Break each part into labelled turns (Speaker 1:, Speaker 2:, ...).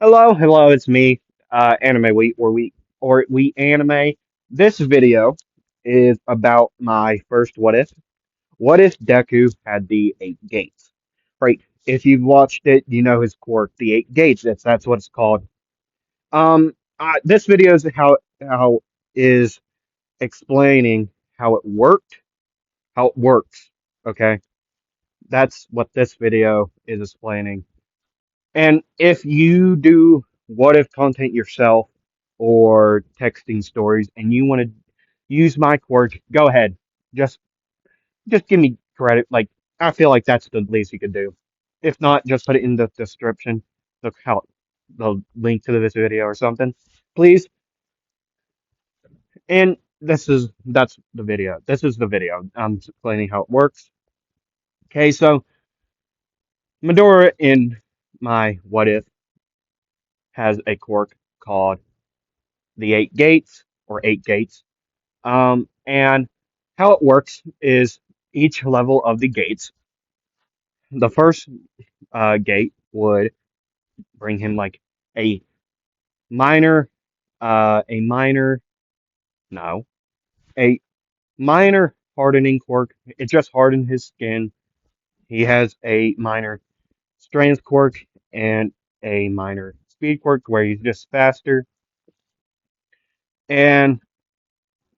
Speaker 1: Hello, it's me, Anime Week, or we anime. This video is about my first what if. What if Deku had the eight gates? Right. If you've watched it, you know his quirk, the eight gates. That's what it's called. This video is how is explaining how it worked, how it works. Okay, that's what this video is explaining. And if you do what if content yourself or texting stories and you want to use my quirk, go ahead. Just just give me credit. Like I feel like that's the least you could do. If not, just put it in the description, the link to this video or something, please. And that's the video. This is the video. I'm explaining how it works. Okay, so Medora in my what if has a quirk called the eight gates or eight gates. And how it works is each level of the gates, the first gate would bring him like a minor, a minor, no, a minor hardening quirk. It just hardened his skin. He has a minor strength quirk and a minor speed quirk where he's just faster. And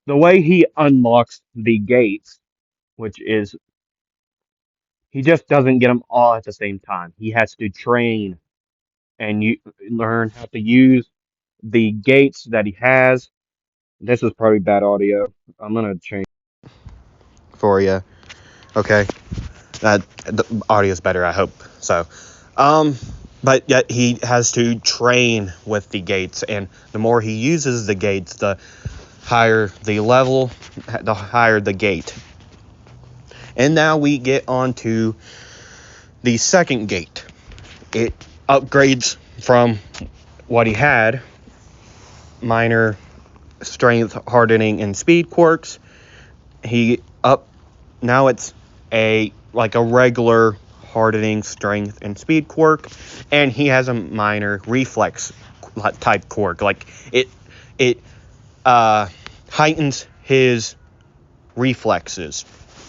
Speaker 1: the way he unlocks the gates, which is he just doesn't get them all at the same time. He has to train and you learn how to use the gates that he has. This is probably bad audio. I'm gonna change for you. Okay, that the audio is better. I hope so. Um, but yet he has to train with the gates, and the more he uses the gates, the higher the level, the higher the gate. And now we get on to the second gate. It upgrades from what he had, minor strength, hardening, and speed quirks. He up now it's a like a regular hardening, strength, and speed quirk, and he has a minor reflex type quirk. Like it heightens his reflexes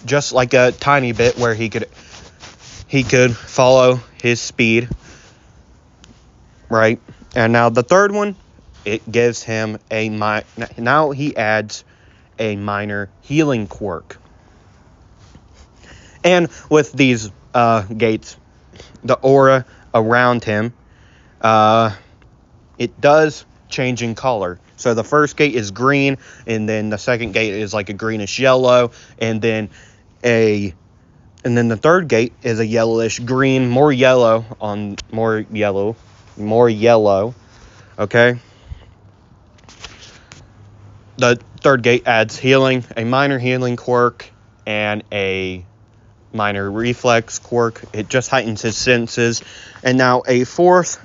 Speaker 1: just like a tiny bit, where he could follow his speed, right? And now the third one, it gives him now he adds a minor healing quirk. And with these gates, the aura around him, it does change in color. So the first gate is green, and then the second gate is like a greenish yellow, and then the third gate is a yellowish green, more yellow. Okay. The third gate adds healing, a minor healing quirk, and a minor reflex quirk. It just heightens his senses. And now the fourth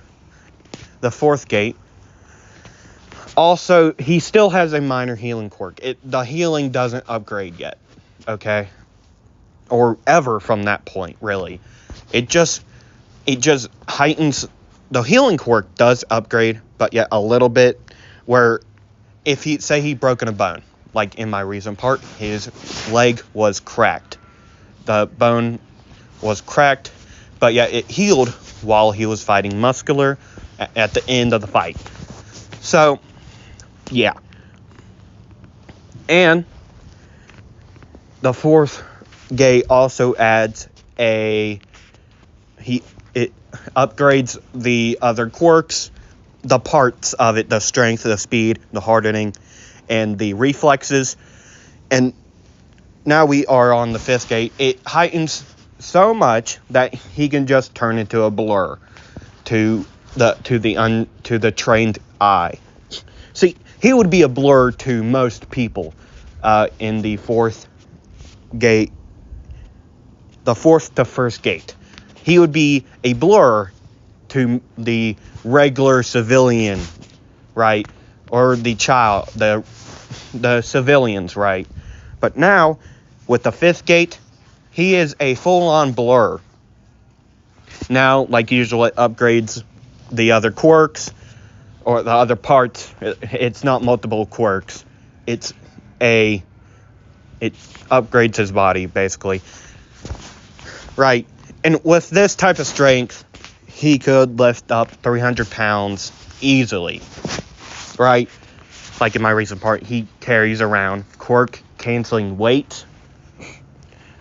Speaker 1: gate, also, he still has a minor healing quirk. The healing doesn't upgrade yet, okay? Or ever from that point, really. It just heightens. The healing quirk does upgrade, but yet a little bit, where if he broken a bone, like in my recent part, his leg was cracked. The bone was cracked, but yet it healed while he was fighting Muscular at the end of the fight. So, yeah. And the fourth gate also adds it upgrades the other quirks, the parts of it, the strength, the speed, the hardening, and the reflexes. And now we are on the fifth gate. It heightens so much that he can just turn into a blur to the trained eye. See, he would be a blur to most people in the fourth gate, the fourth to first gate. He would be a blur to the regular civilian, right? Or the child, the civilians, right? But now, with the fifth gate, he is a full-on blur. Now, like usual, it upgrades the other quirks or the other parts. It's not multiple quirks. It upgrades his body, basically. Right. And with this type of strength, he could lift up 300 pounds easily. Right? Like in my recent part, he carries around Quirk canceling weight.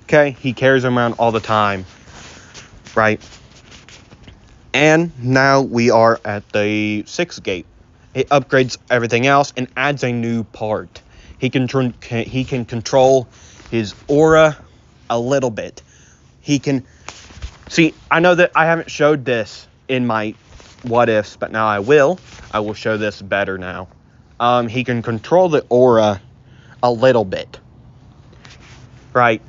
Speaker 1: Okay? He carries him around all the time. Right? And now we are at the 6th gate. It upgrades everything else and adds a new part. He can control his aura a little bit. He can... See, I know that I haven't showed this in my what ifs, but now I will. I will show this better now. He can control the aura a little bit. Right?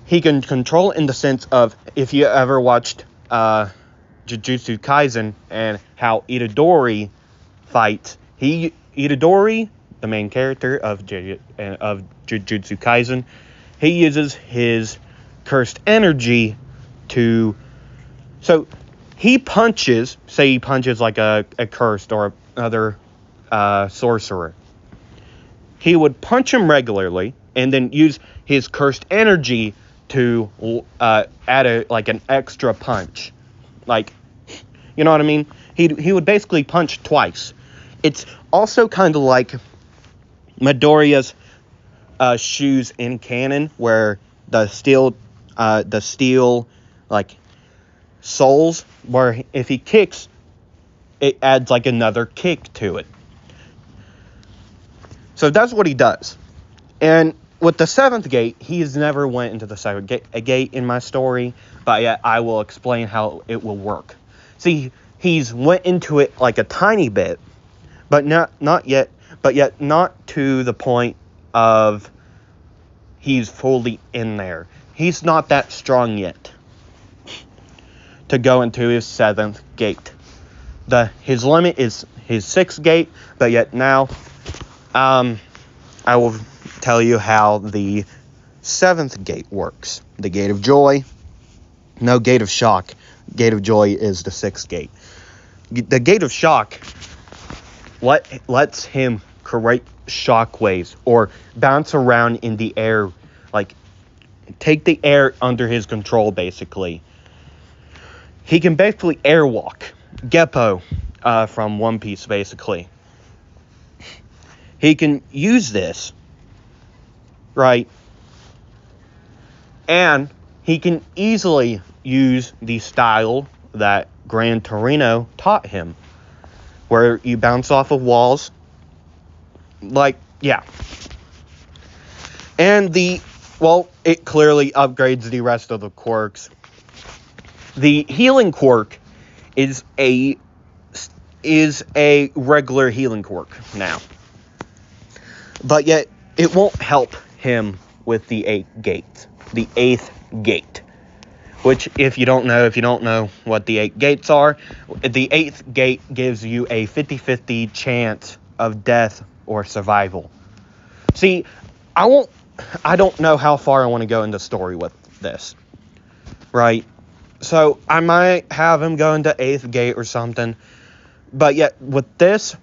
Speaker 1: He can control in the sense of, if you ever watched Jujutsu Kaisen and how Itadori fights, Itadori, the main character of Jujutsu Kaisen, he uses his cursed energy to... So, he punches, say he punches like a cursed or another sorcerer. He would punch him regularly and then use his cursed energy to add an extra punch. Like, you know what I mean? He would basically punch twice. It's also kind of like Midoriya's shoes in canon, where the steel like soles, where if he kicks, it adds like another kick to it. So that's what he does. And with the 7th gate, he's never went into the 7th gate in my story, but yet I will explain how it will work. See, he's went into it like a tiny bit, but not yet not to the point of he's fully in there. He's not that strong yet to go into his 7th gate. His limit is his 6th gate, but yet now I will tell you how the 7th gate works. The gate of joy. No, gate of shock. Gate of joy is the 6th gate. The gate of shock lets him create shockwaves or bounce around in the air, like take the air under his control, basically. He can basically airwalk. Geppo from One Piece, basically. He can use this, right? And he can easily use the style that Gran Torino taught him, where you bounce off of walls. Like, yeah. And it clearly upgrades the rest of the quirks. The healing quirk is a regular healing quirk now. But yet, it won't help him with the 8th gate. The 8th gate. Which, if you don't know what the 8 gates are, the 8th gate gives you a 50-50 chance of death or survival. See, I don't know how far I want to go in the story with this. Right? So, I might have him go into 8th gate or something. But yet, with the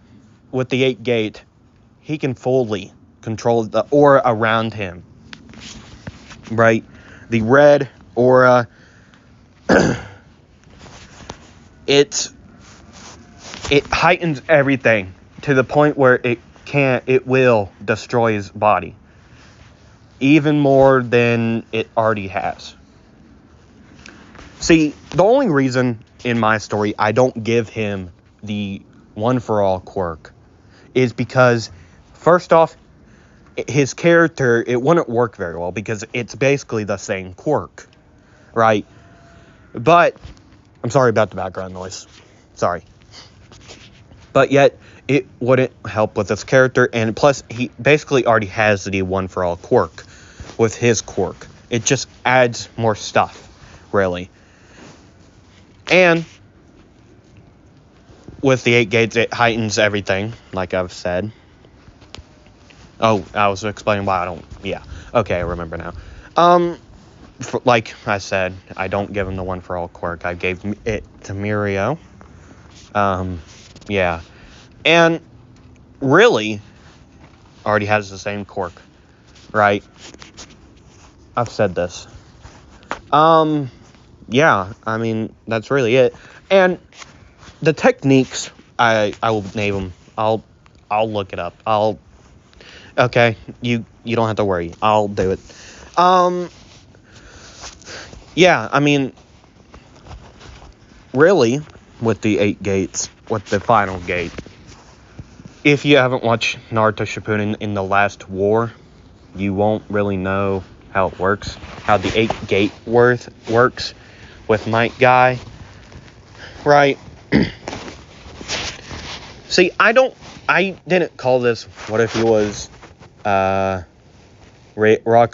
Speaker 1: 8th gate, he can fully control the aura around him. Right? The red aura. It heightens everything to the point where it will destroy his body. Even more than it already has. See, the only reason in my story I don't give him the one-for-all quirk is because, first off, his character, it wouldn't work very well because it's basically the same quirk, right? But, I'm sorry about the background noise. Sorry. But yet, it wouldn't help with his character, and plus, he basically already has the one-for-all quirk with his quirk. It just adds more stuff, really. And with the 8 gates, it heightens everything, like I've said. Oh, I was explaining why I don't... Yeah. Okay, I remember now. Like I said, I don't give him the one-for-all quirk. I gave it to Mirio. Yeah. And really already has the same quirk, right? I've said this. Yeah, I mean, that's really it. And the techniques, I will name them. I'll look it up. Okay, you don't have to worry. I'll do it. Yeah, I mean, really, with the 8 gates, with the final gate, if you haven't watched Naruto Shippuden in the last war, you won't really know how it works, how the 8 gate works with Might Guy, right? See, I didn't call this what if he was Rock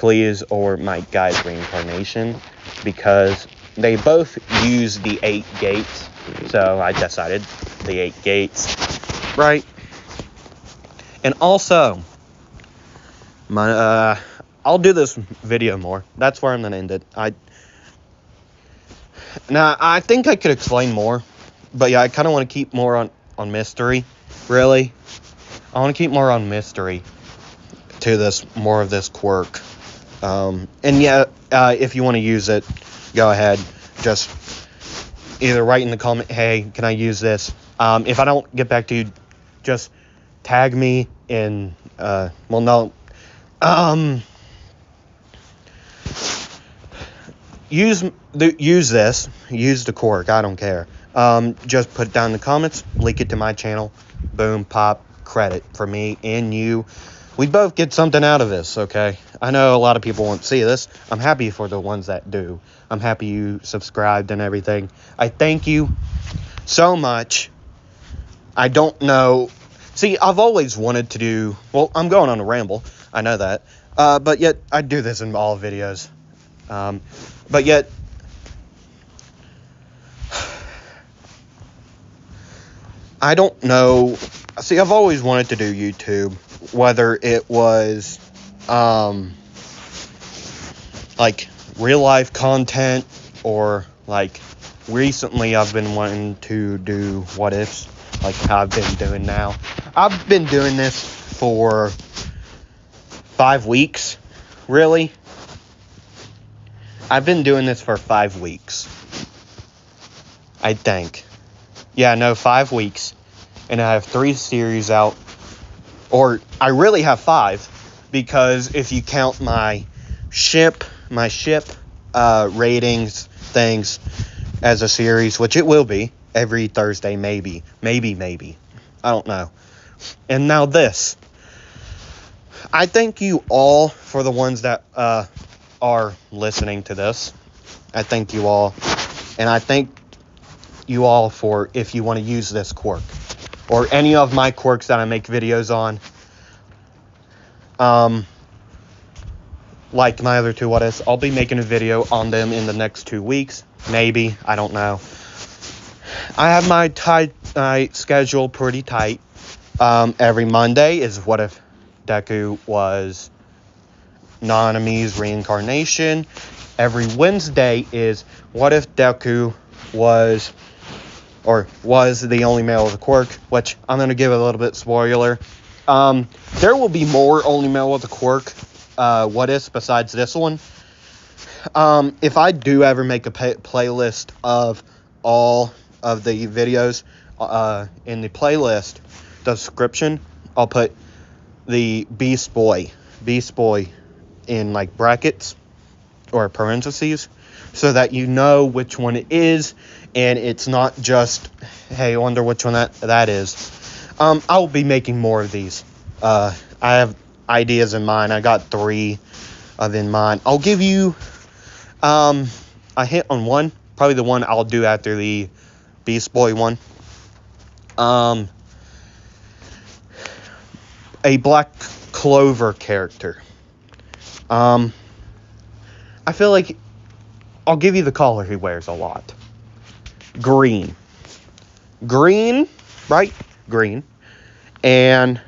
Speaker 1: Lee's or Might Guy's reincarnation, because they both use the 8 gates, so I decided the 8 gates, right? And also, I'll do this video more. That's where I'm gonna end it. I think I could explain more, but yeah, I kind of want to keep more on mystery. Really, I want to keep more on mystery to more of this quirk. And yeah, if you want to use it, go ahead. Just either write in the comment, hey, can I use this? If I don't get back to you, just tag me in. Use the quirk. I don't care. Just put it down in the comments, link it to my channel, boom, pop, credit for me and you. We both get something out of this, okay? I know a lot of people won't see this. I'm happy for the ones that do. I'm happy you subscribed and everything. I thank you so much. I don't know. See, I've always wanted to do, well, I'm going on a ramble. I know that. But yet, I do this in all videos. But yet, I don't know. See, I've always wanted to do YouTube, whether it was, like, real-life content, or, like, recently I've been wanting to do what-ifs, like how I've been doing now. I've been doing this for 5 weeks, really. I've been doing this for 5 weeks, I think. Yeah, no, 5 weeks. And I have 3 series out. Or, I really have 5. Because if you count my ship ratings things as a series, which it will be every Thursday, maybe. I don't know. And now this. I thank you all for the ones that are listening to this. I thank you all. And I thank you all for if you want to use this quirk. Or any of my quirks that I make videos on. Like my other 2 what-ifs. I'll be making a video on them in the next 2 weeks. Maybe. I don't know. I have my schedule pretty tight. Every Monday is what if Deku was Nanami's reincarnation. Every Wednesday is what if Deku was the only male with a quirk, which I'm going to give a little bit spoiler. There will be more only male with a quirk what ifs besides this one. If I do ever make a playlist of all of the videos, in the playlist description, I'll put the Beast Boy in like brackets or parentheses, so that you know which one it is, and it's not just, hey, I wonder which one that is. I'll be making more of these. I have ideas in mind. I got 3 in mind. I'll give you a hint on one, probably the one I'll do after the Beast Boy one. A Black Clover character. I feel like I'll give you the color he wears a lot. Green, right? Green. And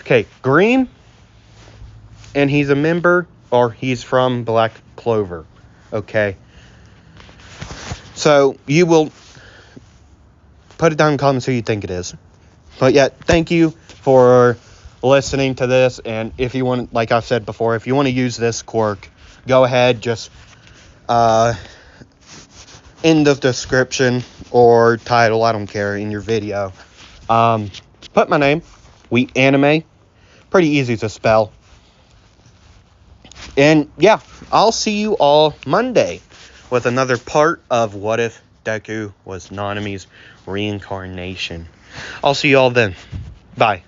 Speaker 1: okay, green. And he's a member, or he's from Black Clover. Okay. So you will
Speaker 2: Put it down in the comments who you think it is. But yeah, thank you for listening to this. And if you want, like I've said before, if you want to use this quirk, go ahead. Just in the description or title, I don't care, in your video, put my name, Wheat Anime. Pretty easy to spell. And yeah, I'll see you all Monday with another part of What If Deku Was Nanami's reincarnation. I'll see you all then. Bye.